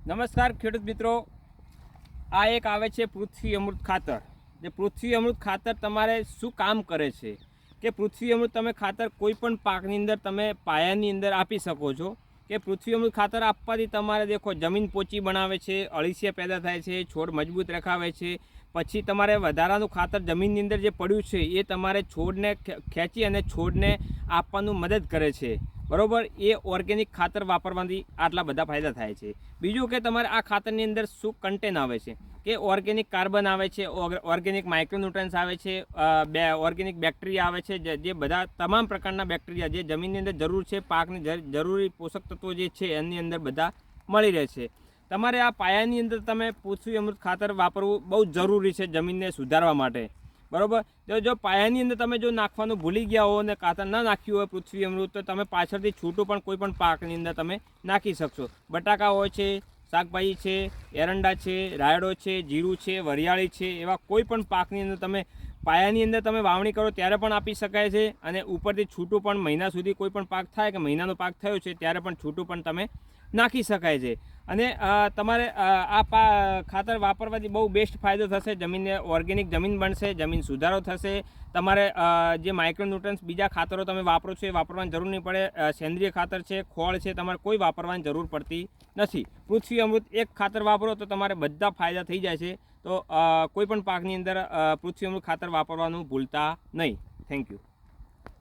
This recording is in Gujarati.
નમસ્કાર ખેડૂત મિત્રો, આ એક આવે છે પૃથ્વી અમૃત ખાતર। જે પૃથ્વી અમૃત ખાતર તમારે શું કામ કરે છે કે પૃથ્વી અમૃત તમે ખાતર કોઈ પણ પાકની અંદર તમે પાયાની અંદર આપી શકો છો। કે પૃથ્વી અમૃત ખાતર આપવાથી તમારે દેખો જમીન પોચી બનાવે છે, અળસિયા પેદા થાય છે, છોડ મજબૂત રખાવે છે। પછી તમારે વધારાનું ખાતર જમીનની અંદર જે પડ્યું છે એ તમારે છોડને ખેંચી અને છોડને આપવાનું મદદ કરે છે, બરાબર। એ ઓર્ગેનિક ખાતર વાપરવાથી આટલા બધા ફાયદા થાય છે। બીજું કે તમારે આ ખાતરની અંદર શું કન્ટેન આવે છે કે ઓર્ગેનિક કાર્બન આવે છે, ઓર્ગેનિક માઇક્રોન્યુટ્રન્સ આવે છે, ઓર્ગેનિક બેક્ટેરિયા આવે છે, જે બધા તમામ પ્રકારના બેક્ટેરિયા જે જમીનની અંદર જરૂર છે, પાકની જરૂરી પોષક તત્વો જે છે એની અંદર બધા મળી રહે છે। તમારે આ પાયાની અંદર તમે પૃથ્વી અમૃત ખાતર વાપરવું બહુ જરૂરી છે જમીનને સુધારવા માટે, બરાબર। જો પાયાની અંદર તમે જો નાખવાનું ભૂલી ગયા હો અને ખાતર ના નાખ્યું હોય પૃથ્વી અમૃત, તો તમે પાછળથી છૂટું પણ કોઈ પણ પાકની અંદર તમે નાખી શકશો। બટાકા હોય છે, શાકભાજી છે, એરંડા છે, રાયડો છે, જીરું છે, વરિયાળી છે, એવા કોઈ પણ પાકની અંદર તમે પાયાની અંદર તમે વાવણી કરો ત્યારે પણ આપી શકાય છે, અને ઉપરથી છૂટું પણ મહિના સુધી કોઈ પણ પાક થાય કે મહિનાનો પાક થયો છે ત્યારે પણ છૂટું પણ તમે નાખી શકાય છે। અને તમારે આ ખાતર વાપરવાથી બહુ બેસ્ટ ફાયદો થશે, જમીનને ઓર્ગેનિક જમીન બનશે, જમીન સુધારો થશે। તમારે જે માઇક્રોન્યુટ્રન્સ બીજા ખાતરો તમે વાપરો છો એ વાપરવાની જરૂર નહીં પડે। સેન્દ્રિય ખાતર છે, ખોળ છે, તમારે કોઈ વાપરવાની જરૂર પડતી નથી। પૃથ્વી અમૃત એક ખાતર વાપરો તો તમારે બધા ફાયદા થઈ જાય છે। તો કોઈ પણ પાકની અંદર પૃથ્વી અમૃત ખાતર વાપરવાનું ભૂલતા નહીં। Thank you.